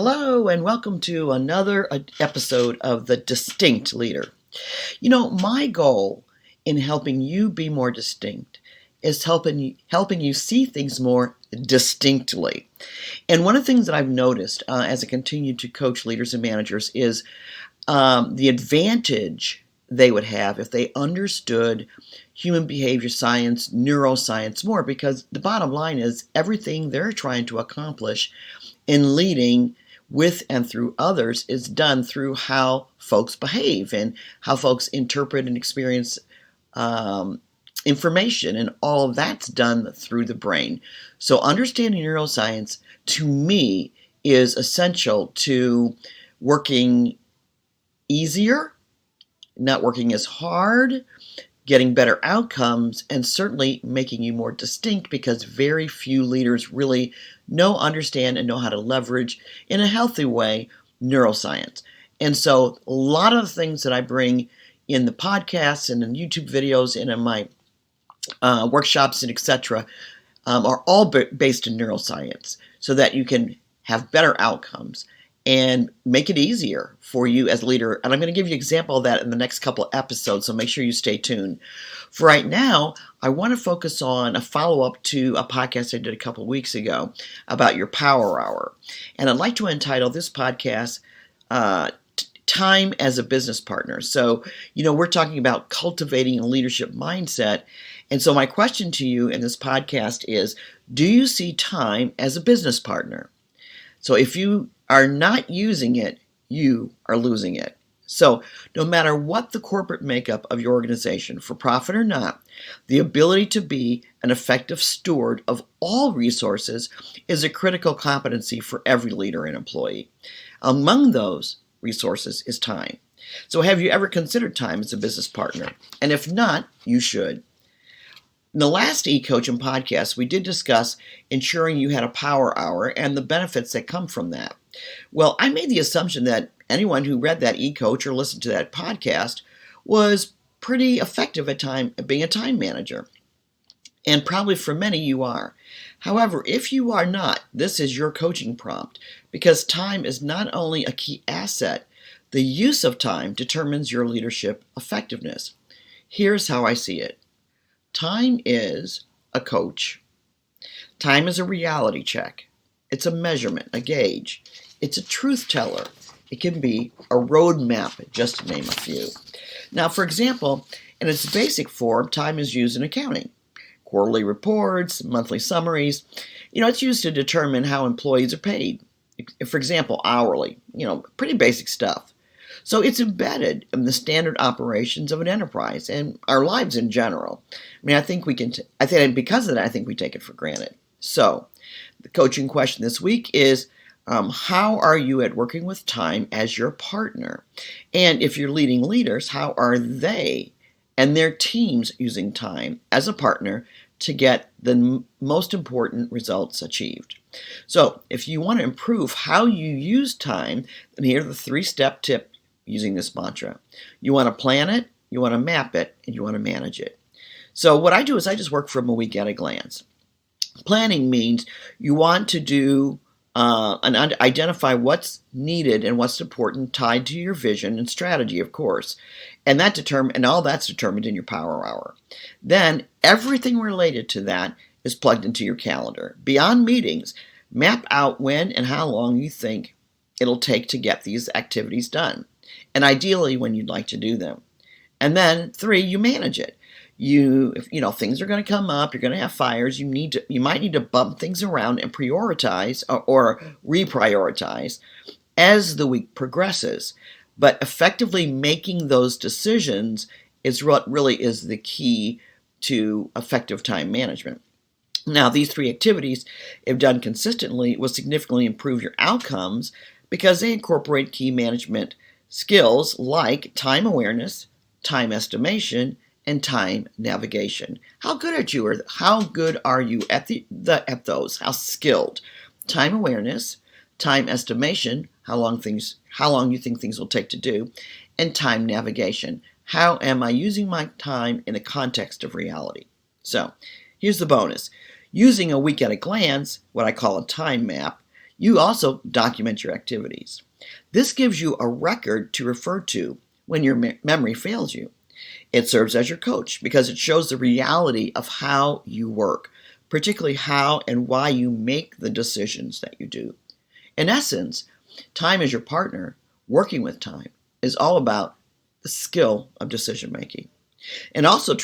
Hello, and welcome to another episode of The Distinct Leader. My goal in helping you be more distinct is helping you see things more distinctly. And one of the things that I've noticed as I continue to coach leaders and managers is the advantage they would have if they understood human behavior science, neuroscience more, because the bottom line is everything they're trying to accomplish in leading with and through others is done through how folks behave and how folks interpret and experience information, and all of that's done through the brain. So understanding neuroscience, to me, is essential to working easier, not working as hard, getting better outcomes, and certainly making you more distinct, because very few leaders really know, understand, and know how to leverage in a healthy way neuroscience. And so a lot of the things that I bring in the podcasts and in YouTube videos and in my workshops and etc. Are all based in neuroscience, so that you can have better outcomes and make it easier for you as a leader. And I'm going to give you an example of that in the next couple of episodes, so make sure you stay tuned. For right now, I want to focus on a follow-up to a podcast I did a couple of weeks ago about your power hour. And I'd like to entitle this podcast, Time as a Business Partner. So, we're talking about cultivating a leadership mindset. And so my question to you in this podcast is, do you see time as a business partner? So if you are not using it, you are losing it. So no matter what the corporate makeup of your organization, for profit or not, the ability to be an effective steward of all resources is a critical competency for every leader and employee. Among those resources is time. So have you ever considered time as a business partner? And if not, you should. In the last e-coaching podcast, we did discuss ensuring you had a power hour and the benefits that come from that. Well, I made the assumption that anyone who read that e-coach or listened to that podcast was pretty effective at being a time manager. And probably for many you are. However, if you are not, this is your coaching prompt, because time is not only a key asset, the use of time determines your leadership effectiveness. Here's how I see it. Time is a coach. Time is a reality check. It's a measurement, a gauge. It's a truth teller. It can be a roadmap, just to name a few. Now, for example, in its basic form, time is used in accounting. Quarterly reports, monthly summaries. It's used to determine how employees are paid. For example, hourly. Pretty basic stuff. So it's embedded in the standard operations of an enterprise and our lives in general. I think because of that, I think we take it for granted. So the coaching question this week is, how are you at working with time as your partner? And if you're leading leaders, how are they and their teams using time as a partner to get the most important results achieved? So if you want to improve how you use time, then here are the 3-step tip using this mantra. You want to plan it, you want to map it, and you want to manage it. So what I do is I just work from a week at a glance. Planning means you want to do and identify what's needed and what's important, tied to your vision and strategy, of course. And all that's determined in your power hour. Then everything related to that is plugged into your calendar. Beyond meetings, map out when and how long you think it'll take to get these activities done, and ideally when you'd like to do them. And then 3, you manage it. Things are going to come up, you're going to have fires, you might need to bump things around and prioritize or reprioritize as the week progresses. But effectively making those decisions is what really is the key to effective time management. Now, these 3 activities, if done consistently, will significantly improve your outcomes because they incorporate key management skills like time awareness, time estimation, and time navigation. How good are you at those? How skilled? Time awareness, time estimation, how long you think things will take to do, and time navigation. How am I using my time in the context of reality? So, here's the bonus. Using a week at a glance, what I call a time map, You also document your activities. This gives you a record to refer to when your memory fails you. It serves as your coach because it shows the reality of how you work, particularly how and why you make the decisions that you do. In essence, time as your partner, working with time, is all about the skill of decision making. And also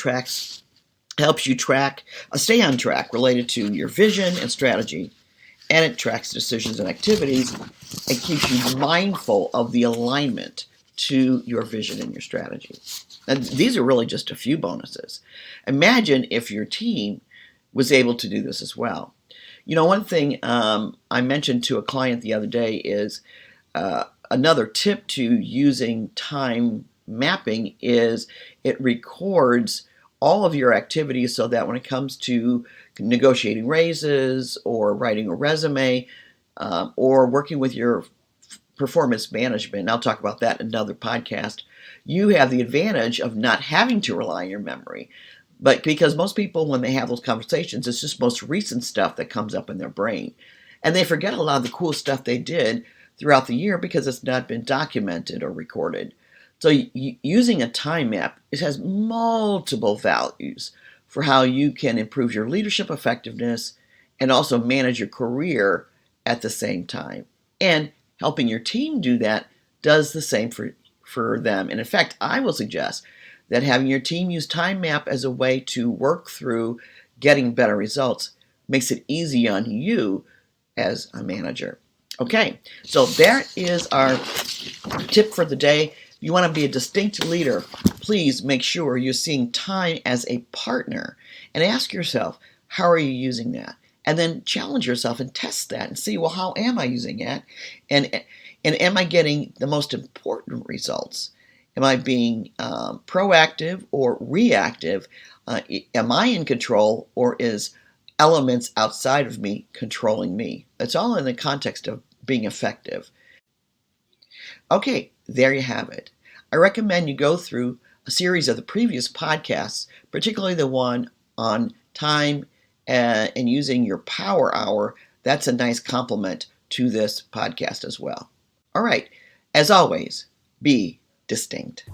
helps you stay on track related to your vision and strategy, and it tracks decisions and activities and keeps you mindful of the alignment to your vision and your strategy. And these are really just a few bonuses. Imagine if your team was able to do this as well. One thing I mentioned to a client the other day is another tip to using time mapping is it records all of your activities so that when it comes to negotiating raises or writing a resume or working with your performance management, and I'll talk about that in another podcast, you have the advantage of not having to rely on your memory. But because most people, when they have those conversations, it's just most recent stuff that comes up in their brain. And they forget a lot of the cool stuff they did throughout the year because it's not been documented or recorded. So using a time map, it has multiple values for how you can improve your leadership effectiveness and also manage your career at the same time. And helping your team do that does the same for them. And in fact, I will suggest that having your team use time map as a way to work through getting better results makes it easy on you as a manager. Okay, so there is our tip for the day. If you want to be a distinct leader, please make sure you're seeing time as a partner and ask yourself, how are you using that? And then challenge yourself and test that and see, well, how am I using that? And am I getting the most important results? Am I being proactive or reactive? Am I in control, or is elements outside of me controlling me? It's all in the context of being effective. Okay, there you have it. I recommend you go through a series of the previous podcasts, particularly the one on time and using your power hour. That's a nice complement to this podcast as well. All right, as always, be distinct.